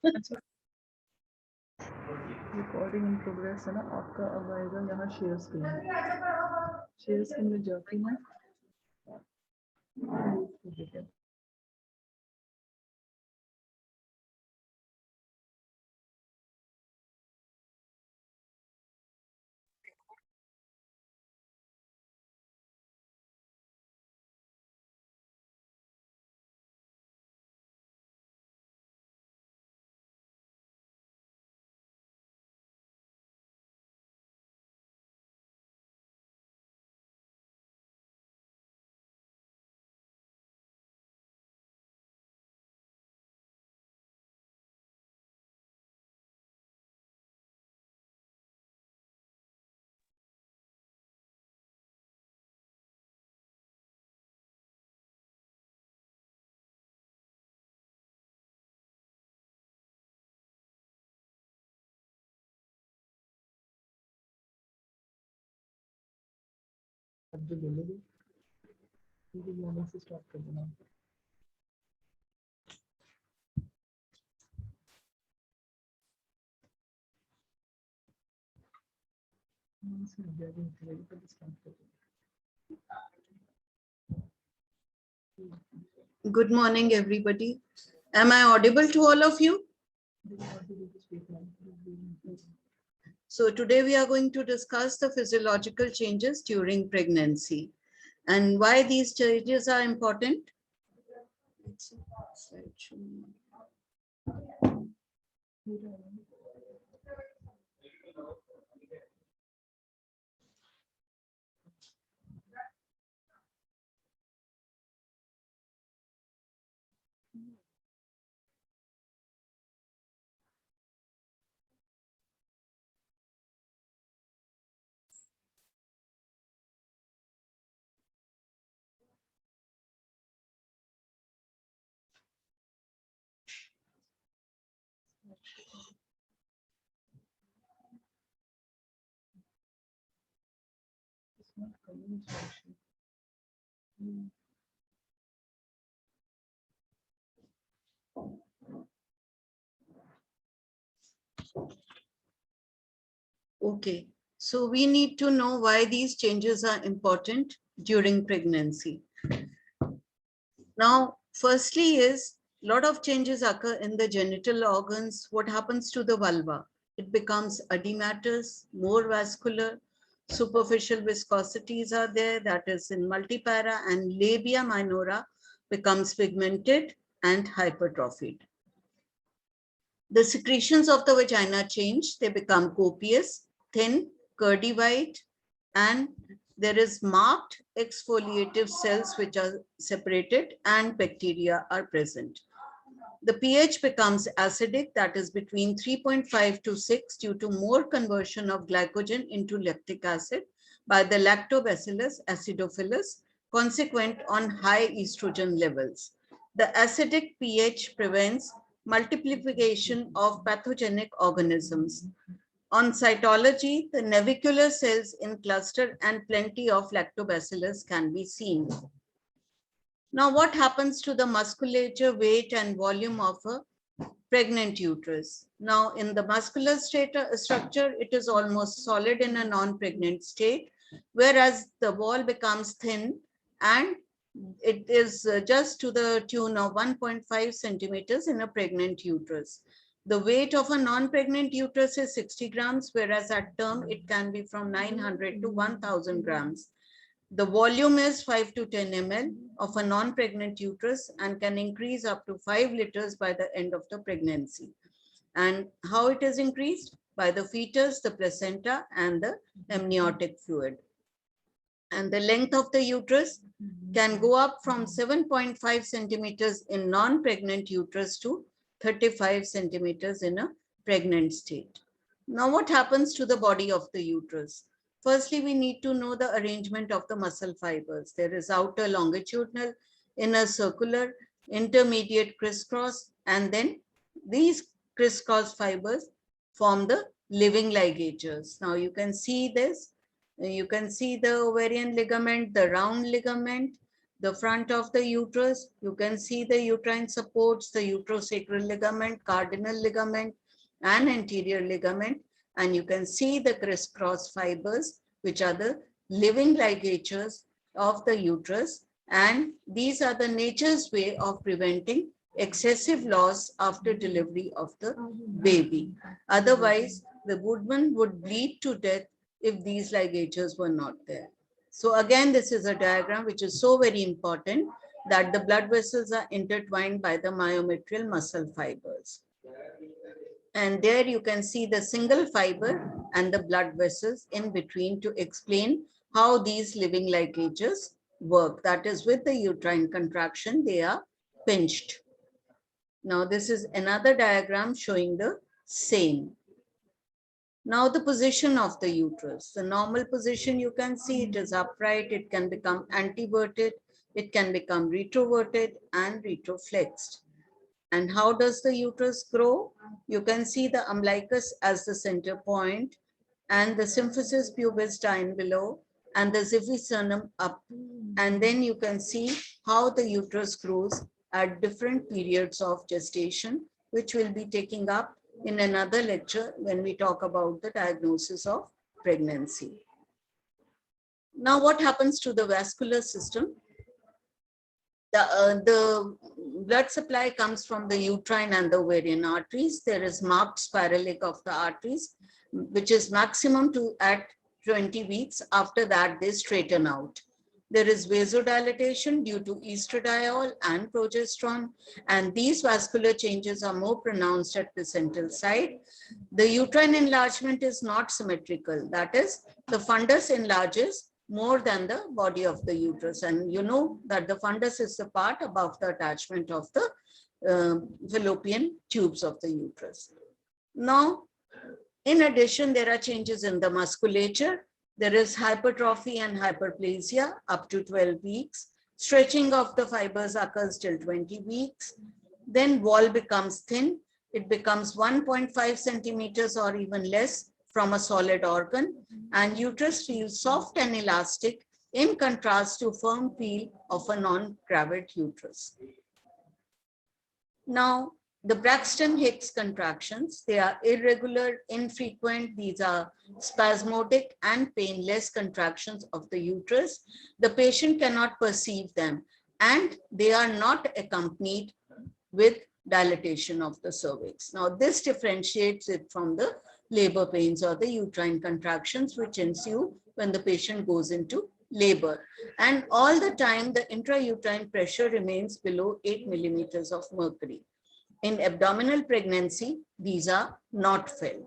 Recording in progress है ना आपका। अब आएगा यहाँ शेयर स्क्रीन में जाके ना जो बोलोगे से स्टार्ट कर देना। Good morning, everybody. Am I audible to all of you? So today we are going to discuss the physiological changes during pregnancy and why these changes are important. Okay, so we need to know why these changes are important during pregnancy. Now, firstly is a lot of changes occur in the genital organs. What happens to the vulva? It becomes edematous, more vascular, superficial viscosities are there, that is in multipara, and labia minora becomes pigmented and hypertrophied. The secretions of the vagina change, they become copious, thin, curdy white, and there is marked exfoliative cells which are separated and bacteria are present. The pH becomes acidic, that is between 3.5 to 6 due to more conversion of glycogen into lactic acid by the lactobacillus acidophilus, consequent on high estrogen levels. The acidic pH prevents multiplication of pathogenic organisms. On cytology, the navicular cells in cluster and plenty of lactobacillus can be seen. Now, what happens to the musculature, weight, and volume of a pregnant uterus? Now, in the muscular structure, it is almost solid in a non-pregnant state, whereas the wall becomes thin and it is just to the tune of 1.5 centimeters in a pregnant uterus. The weight of a non-pregnant uterus is 60 grams, whereas at term it can be from 900 to 1000 grams. The volume is 5 to 10 ml of a non-pregnant uterus and can increase up to 5 liters by the end of the pregnancy. And how it is increased? By the fetus, the placenta, and the amniotic fluid. And the length of the uterus can go up from 7.5 centimeters in non-pregnant uterus to 35 centimeters in a pregnant state. Now, what happens to the body of the uterus? Firstly, we need to know the arrangement of the muscle fibers. There is outer longitudinal, inner circular, intermediate crisscross, and then these crisscross fibers form the living ligatures. Now you can see this. You can see the ovarian ligament, the round ligament, The front of the uterus, you can see the uterine supports, the uterosacral ligament, cardinal ligament, and anterior ligament. And you can see the crisscross fibers, which are the living ligatures of the uterus. And these are the nature's way of preventing excessive loss after delivery of the baby. Otherwise, the woman would bleed to death if these ligatures were not there. So again, this is a diagram which is so very important, that the blood vessels are intertwined by the myometrial muscle fibers. And there you can see the single fiber and the blood vessels in between to explain how these living ligatures work. That is, with the uterine contraction, they are pinched. Now this is another diagram showing the same. Now the position of the uterus. The normal position, you can see it is upright, it can become anteverted, it can become retroverted and retroflexed. And how does the uterus grow? You can see the umbilicus as the center point and the symphysis pubis down below and the xiphisternum up. And then you can see how the uterus grows at different periods of gestation, which we'll be taking up in another lecture when we talk about the diagnosis of pregnancy. Now, what happens to the vascular system? The blood supply comes from the uterine and the ovarian arteries. There is marked spiralic of the arteries, which is maximum to at 20 weeks. After that, they straighten out. There is vasodilatation due to estradiol and progesterone, and these vascular changes are more pronounced at the placental side. The uterine enlargement is not symmetrical. That is, the fundus enlarges more than the body of the uterus. And you know that the fundus is the part above the attachment of the fallopian tubes of the uterus. Now, in addition, there are changes in the musculature. There is hypertrophy and hyperplasia up to 12 weeks. Stretching of the fibers occurs till 20 weeks. Then wall becomes thin. It becomes 1.5 centimeters or even less from a solid organ, and uterus feels soft and elastic in contrast to firm feel of a non-gravid uterus. Now, the Braxton Hicks contractions, they are irregular, infrequent. These are spasmodic and painless contractions of the uterus. The patient cannot perceive them, and they are not accompanied with dilatation of the cervix. Now, this differentiates it from the labor pains or the uterine contractions which ensue when the patient goes into labor. And all the time, the intrauterine pressure remains below 8 millimeters of mercury. In abdominal pregnancy, these are not felt.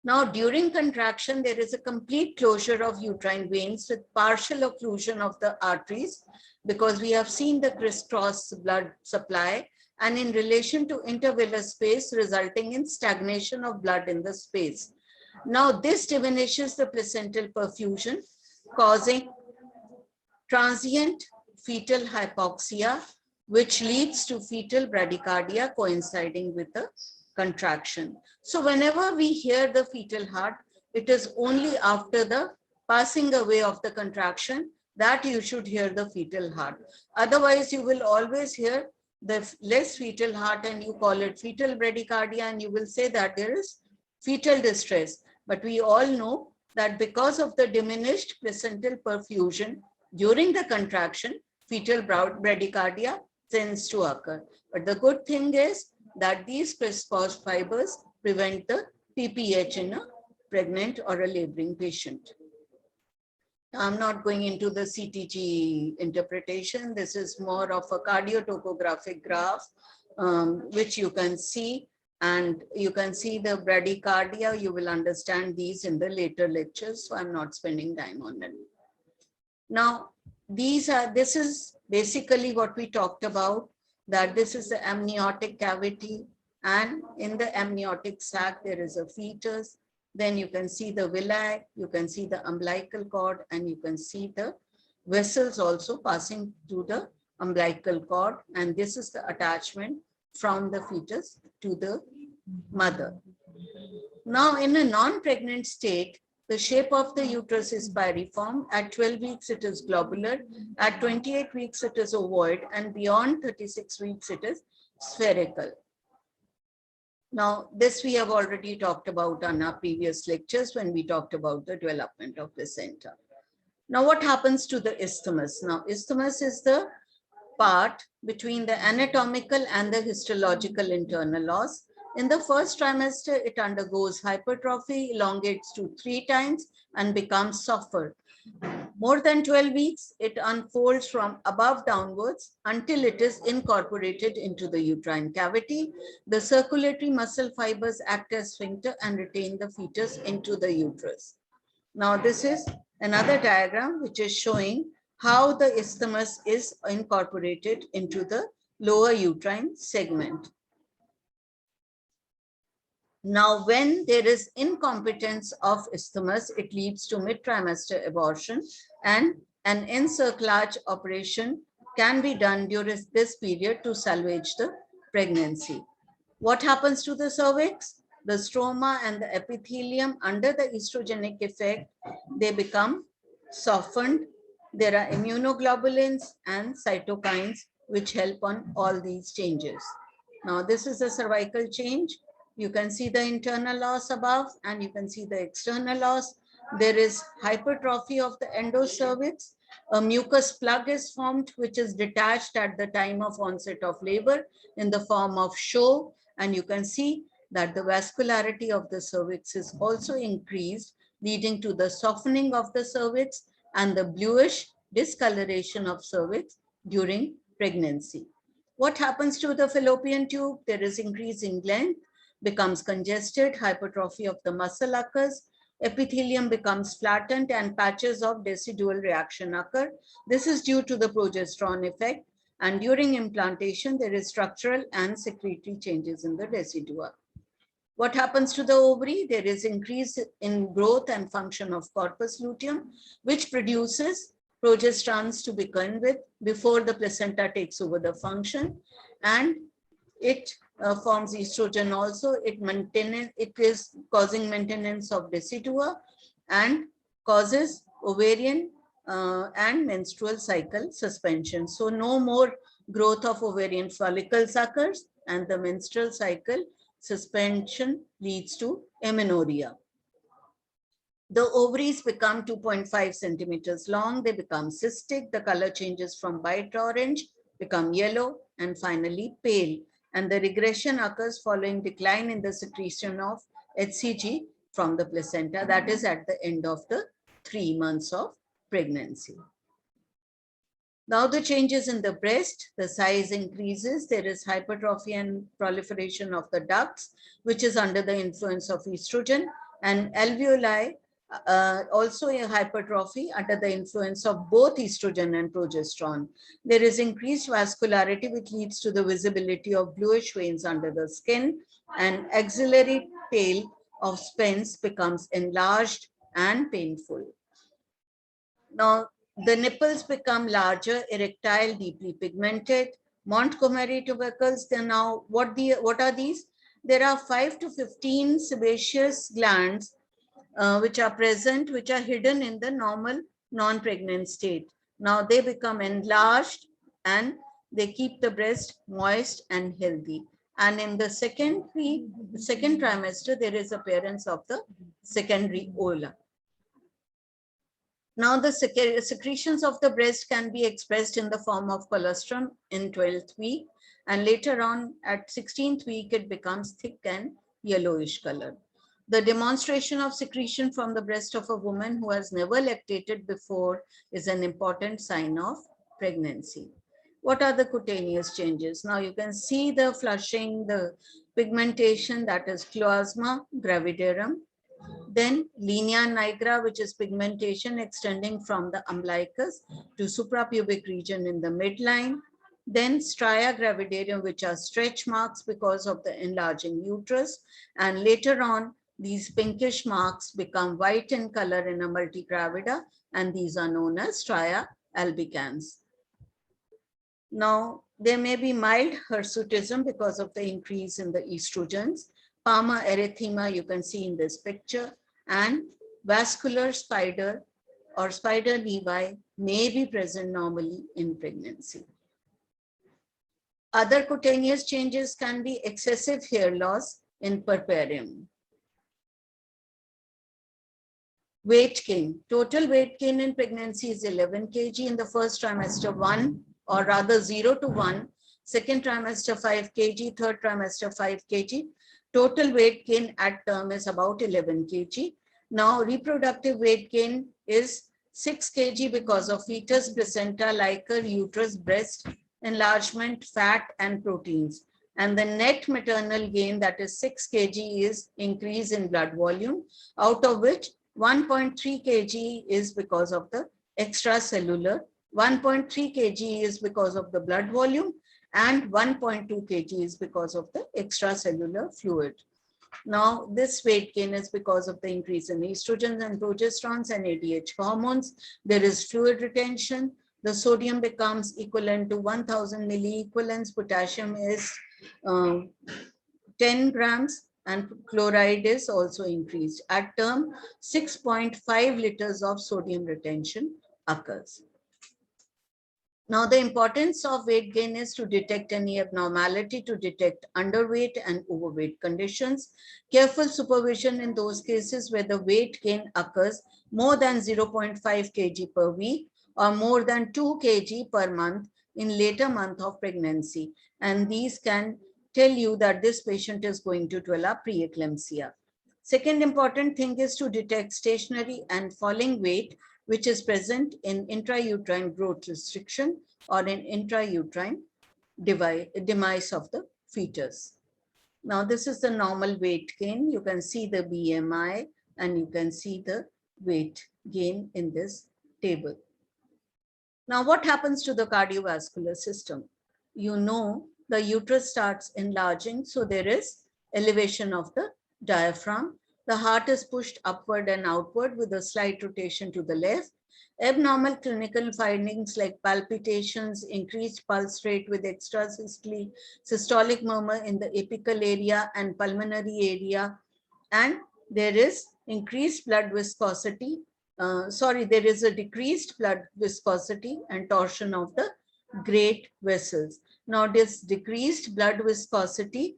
Now, during contraction, there is a complete closure of uterine veins with partial occlusion of the arteries, because we have seen the crisscross blood supply, and in relation to intervillous space, resulting in stagnation of blood in the space. Now, this diminishes the placental perfusion, causing transient fetal hypoxia, which leads to fetal bradycardia coinciding with the contraction. So whenever we hear the fetal heart, it is only after the passing away of the contraction that you should hear the fetal heart. Otherwise, you will always hear the less fetal heart and you call it fetal bradycardia, and you will say that there is fetal distress. But we all know that because of the diminished placental perfusion during the contraction, fetal bradycardia tends to occur. But the good thing is that these crisscross fibers prevent the PPH in a pregnant or a laboring patient. I'm not going into the CTG interpretation. This is more of a cardiotopographic graph, which you can see, and you can see the bradycardia. You will understand these in the later lectures, so I'm not spending time on them. Now, this is basically what we talked about, that this is the amniotic cavity, and in the amniotic sac, there is a fetus. Then you can see the villi, you can see the umbilical cord, and you can see the vessels also passing to the umbilical cord. And this is the attachment from the fetus to the mother. Now, in a non-pregnant state, The shape of the uterus is piriform. At 12 weeks, it is globular. At 28 weeks, it is ovoid. And beyond 36 weeks, it is spherical. Now, this we have already talked about on our previous lectures when we talked about the development of placenta. Now, what happens to the isthmus? Now, isthmus is the part between the anatomical and the histological internal os. In the first trimester, it undergoes hypertrophy, elongates to 3 times and becomes softer. More than 12 weeks, it unfolds from above downwards until it is incorporated into the uterine cavity. The circulatory muscle fibers act as sphincter and retain the fetus into the uterus. Now, this is another diagram which is showing how the isthmus is incorporated into the lower uterine segment. Now, when there is incompetence of isthmus, it leads to mid-trimester abortion, and an encirclage operation can be done during this period to salvage the pregnancy. What happens to the cervix? The stroma and the epithelium under the estrogenic effect, they become softened. There are immunoglobulins and cytokines which help on all these changes. Now, this is a cervical change. You can see the internal os above and you can see the external os. There is hypertrophy of the endocervix. A mucus plug is formed, which is detached at the time of onset of labor in the form of show. And you can see that the vascularity of the cervix is also increased, leading to the softening of the cervix and the bluish discoloration of cervix during pregnancy. What happens to the fallopian tube? There is increasing length, becomes congested, hypertrophy of the muscle occurs, epithelium becomes flattened, and patches of decidual reaction occur. This is due to the progesterone effect, and during implantation, there is structural and secretory changes in the decidua. What happens to the ovary? There is increase in growth and function of corpus luteum, which produces progesterones to begin with before the placenta takes over the function, and it forms estrogen also. It is causing maintenance of decidua and causes ovarian and menstrual cycle suspension. So no more growth of ovarian follicles occurs, and the menstrual cycle suspension leads to amenorrhea. The ovaries become 2.5 centimeters long. They become cystic. The color changes from bright orange, become yellow, and finally pale. And the regression occurs following decline in the secretion of HCG from the placenta. That is at the end of the 3 months of pregnancy. Now the changes in the breast, the size increases. There is hypertrophy and proliferation of the ducts, which is under the influence of estrogen, and alveoli also a hypertrophy under the influence of both estrogen and progesterone. There is increased vascularity, which leads to the visibility of bluish veins under the skin, and axillary tail of Spence becomes enlarged and painful. Now, the nipples become larger, erectile, deeply pigmented. Montgomery tubercles, they're now, what are these? There are 5 to 15 sebaceous glands which are present, which are hidden in the normal non-pregnant state. Now they become enlarged and they keep the breast moist and healthy. And in the second trimester, there is appearance of the secondary ova. Now the secretions of the breast can be expressed in the form of colostrum in 12th week, and later on at 16th week, it becomes thick and yellowish color. The demonstration of secretion from the breast of a woman who has never lactated before is an important sign of pregnancy. What are the cutaneous changes? Now you can see the flushing, the pigmentation, that is chloasma gravidarum. Then linea nigra, which is pigmentation extending from the umbilicus to suprapubic region in the midline. Then stria gravidarum, which are stretch marks because of the enlarging uterus. And later on, these pinkish marks become white in color in a multigravida, and these are known as stria albicans. Now, there may be mild hirsutism because of the increase in the estrogens. Palmar erythema, you can see in this picture, and vascular spider or spider nevi may be present normally in pregnancy. Other cutaneous changes can be excessive hair loss in puerperium. Weight gain. Total weight gain in pregnancy is 11 kg in the first trimester, 1 or rather 0 to 1, second trimester 5 kg, third trimester 5 kg. Total weight gain at term is about 11 kg. Now reproductive weight gain is 6 kg because of fetus, placenta, liquor, uterus, breast, enlargement, fat and proteins. And the net maternal gain, that is 6 kg, is increase in blood volume, out of which 1.3 kg is because of the extracellular, 1.3 kg is because of the blood volume, and 1.2 kg is because of the extracellular fluid. Now, this weight gain is because of the increase in estrogens and progesterones and ADH hormones. There is fluid retention. The sodium becomes equivalent to 1000 milliequivalents. Potassium is 10 grams. And chloride is also increased. At term, 6.5 liters of sodium retention occurs. Now, the importance of weight gain is to detect any abnormality, to detect underweight and overweight conditions. Careful supervision in those cases where the weight gain occurs more than 0.5 kg per week or more than 2 kg per month in later month of pregnancy. And these can tell you that this patient is going to develop preeclampsia. Second important thing is to detect stationary and falling weight, which is present in intrauterine growth restriction or in intrauterine demise of the fetus. Now, this is the normal weight gain. You can see the BMI and you can see the weight gain in this table. Now, what happens to the cardiovascular system? You know, the uterus starts enlarging, so there is elevation of the diaphragm. The heart is pushed upward and outward with a slight rotation to the left. Abnormal clinical findings like palpitations, increased pulse rate with extrasystole, systolic murmur in the apical area and pulmonary area, and there is increased blood viscosity. There is a decreased blood viscosity and torsion of the great vessels. Now, this decreased blood viscosity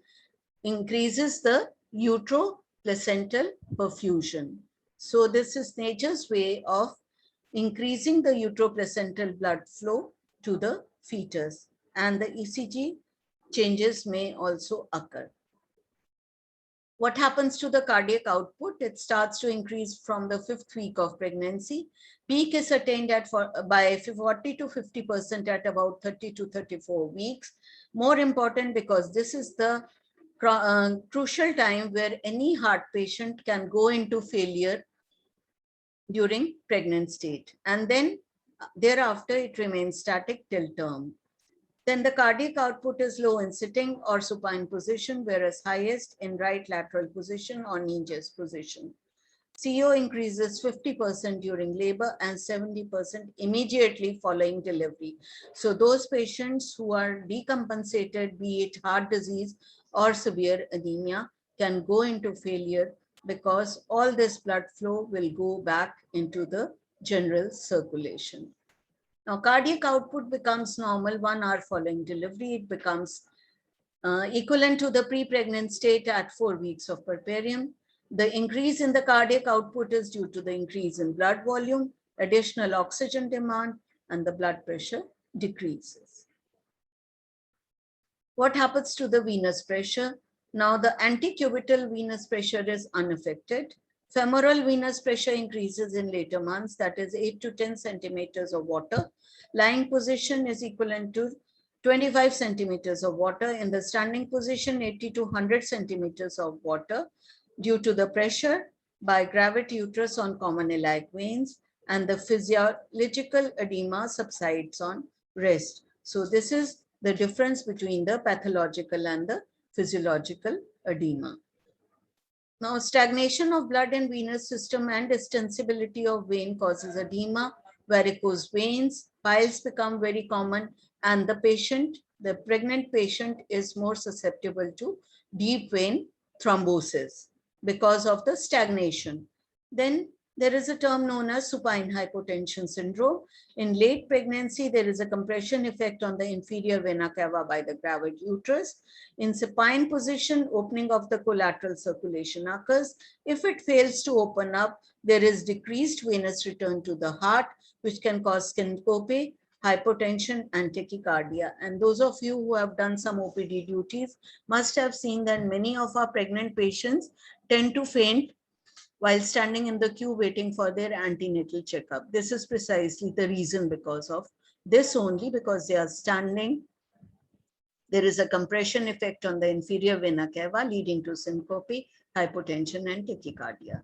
increases the uteroplacental perfusion. So this is nature's way of increasing the uteroplacental blood flow to the fetus, and the ECG changes may also occur. What happens to the cardiac output? It starts to increase from the 5th week of pregnancy. Peak is attained by 40 to 50% at about 30 to 34 weeks. More important because this is the crucial time where any heart patient can go into failure during pregnant state. And then thereafter it remains static till term. Then the cardiac output is low in sitting or supine position, whereas highest in right lateral position or knee-gest position. CO increases 50% during labor and 70% immediately following delivery. So those patients who are decompensated, be it heart disease or severe anemia, can go into failure because all this blood flow will go back into the general circulation. Now, cardiac output becomes normal 1 hour following delivery. It becomes equivalent to the pre-pregnant state at 4 weeks of puerperium. The increase in the cardiac output is due to the increase in blood volume, additional oxygen demand, and the blood pressure decreases. What happens to the venous pressure? Now, the antecubital venous pressure is unaffected. Femoral venous pressure increases in later months, that is 8 to 10 centimeters of water. Lying position is equivalent to 25 centimeters of water. In the standing position, 80 to 100 centimeters of water due to the pressure by gravity uterus on common iliac veins, and the physiological edema subsides on rest. So this is the difference between the pathological and the physiological edema. Now, stagnation of blood in venous system and distensibility of vein causes edema, varicose veins, piles become very common, and the pregnant patient is more susceptible to deep vein thrombosis because of the stagnation. Then There is a term known as supine hypotension syndrome. In late pregnancy, there is a compression effect on the inferior vena cava by the gravid uterus. In supine position, opening of the collateral circulation occurs. If it fails to open up, there is decreased venous return to the heart, which can cause syncope, hypotension, and tachycardia. And those of you who have done some OPD duties must have seen that many of our pregnant patients tend to faint while standing in the queue waiting for their antenatal checkup. This is precisely the reason because of this only, because they are standing. There is a compression effect on the inferior vena cava leading to syncope, hypotension, and tachycardia.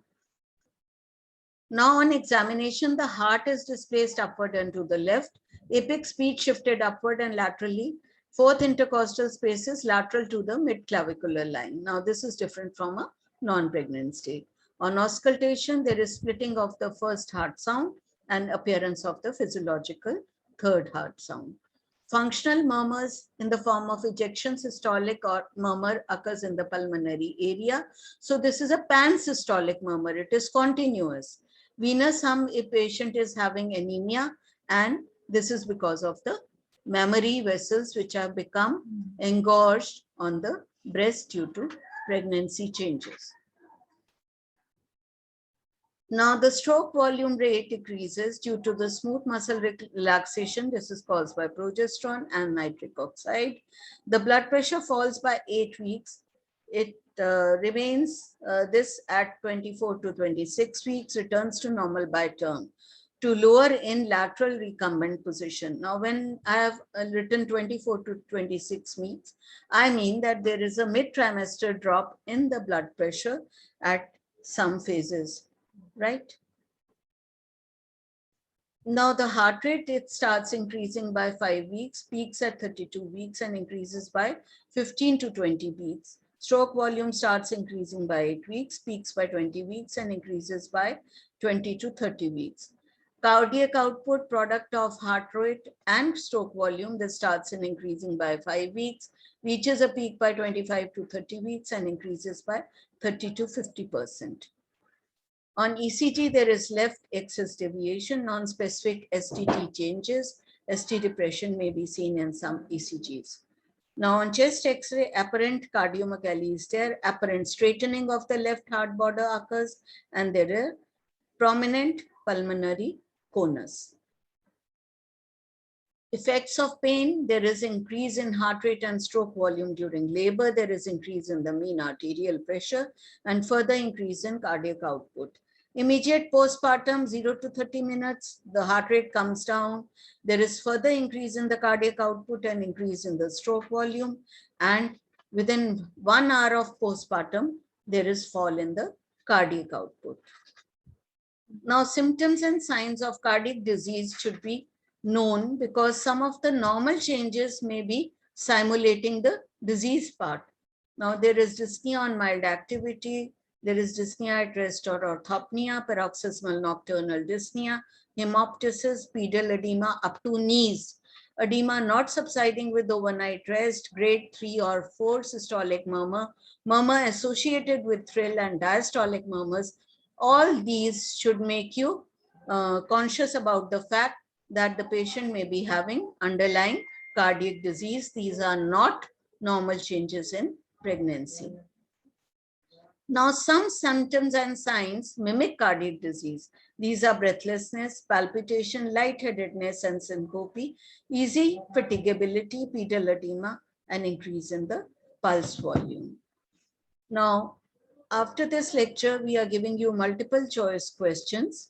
Now on examination, the heart is displaced upward and to the left. Apex speed shifted upward and laterally. Fourth intercostal space is lateral to the mid-clavicular line. Now this is different from a non-pregnant state. On auscultation, there is splitting of the first heart sound and appearance of the physiological third heart sound. Functional murmurs in the form of ejection systolic or murmur occurs in the pulmonary area. So this is a pan-systolic murmur. It is continuous. Venous hum if patient is having anemia, and this is because of the mammary vessels which have become engorged on the breast due to pregnancy changes. Now the stroke volume rate decreases due to the smooth muscle relaxation. This is caused by progesterone and nitric oxide. The blood pressure falls by 8 weeks. It remains this at 24 to 26 weeks, returns to normal by term, to lower in lateral recumbent position. Now, when I have written 24 to 26 weeks, I mean that there is a mid-trimester drop in the blood pressure at some phases. Right? Now the heart rate, it starts increasing by 5 weeks, peaks at 32 weeks and increases by 15 to 20 beats. Stroke volume starts increasing by 8 weeks, peaks by 20 weeks and increases by 20 to 30 weeks. Cardiac output, product of heart rate and stroke volume, this starts in increasing by 5 weeks, reaches a peak by 25 to 30 weeks and increases by 30 to 50%. On ECG, there is left axis deviation, non-specific STT changes. ST depression may be seen in some ECGs. Now on chest X-ray, apparent cardiomegaly is there, apparent straightening of the left heart border occurs, and there are prominent pulmonary conus. Effects of pain, there is increase in heart rate and stroke volume during labor, there is increase in the mean arterial pressure, and further increase in cardiac output. Immediate postpartum, 0 to 30 minutes, the heart rate comes down. There is further increase in the cardiac output and increase in the stroke volume. And within 1 hour of postpartum, there is fall in the cardiac output. Now, symptoms and signs of cardiac disease should be known because some of the normal changes may be simulating the disease part. Now, there is dyspnea on mild activity. There is dyspnea at rest or orthopnea, paroxysmal nocturnal dyspnea, hemoptysis, pedal edema up to knees, edema not subsiding with overnight rest, grade 3 or 4 systolic murmur, murmur associated with thrill and diastolic murmurs. All these should make you conscious about the fact that the patient may be having underlying cardiac disease. These are not normal changes in pregnancy. Now, some symptoms and signs mimic cardiac disease. These are breathlessness, palpitation, lightheadedness, and syncope, easy fatigability, pedal edema, and increase in the pulse volume. Now, after this lecture, we are giving you multiple choice questions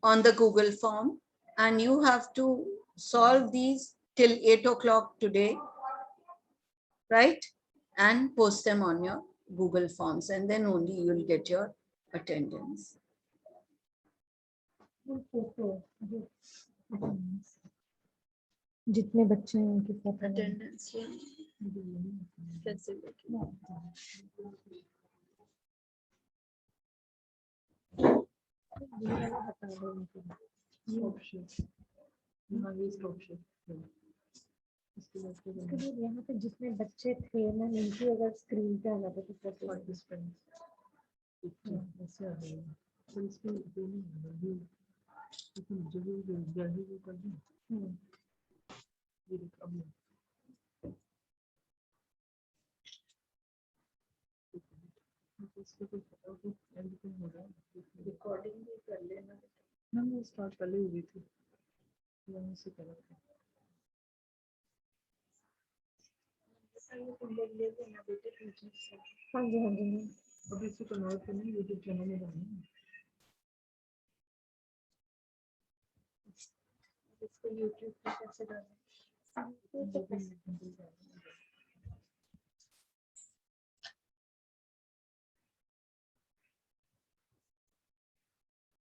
on the Google form, and you have to solve these till 8 o'clock today, right? And post them on your Google forms, and then only you will get your attendance. जितने बच्चे हैं उनके साथ Attendance. यहाँ पे जितने बच्चे थे ना, इनकी अगर स्क्रीन पे आ जाते तो ऐसे आ जाएगा पर इसमें ये नहीं है ये इसमें जरूर जल्दी वो कर दूं ये देख अब इसको तो एडिटिंग हो रहा है रिकॉर्डिंग भी कर लेना मैंने स्टार्ट कर ली हुई थी वहीं से करा था हाँ जी हाँ जी अब इसे कन्वर्ट करना यूट्यूब चैनल में डालना है इसको यूट्यूब पे कैसे डालें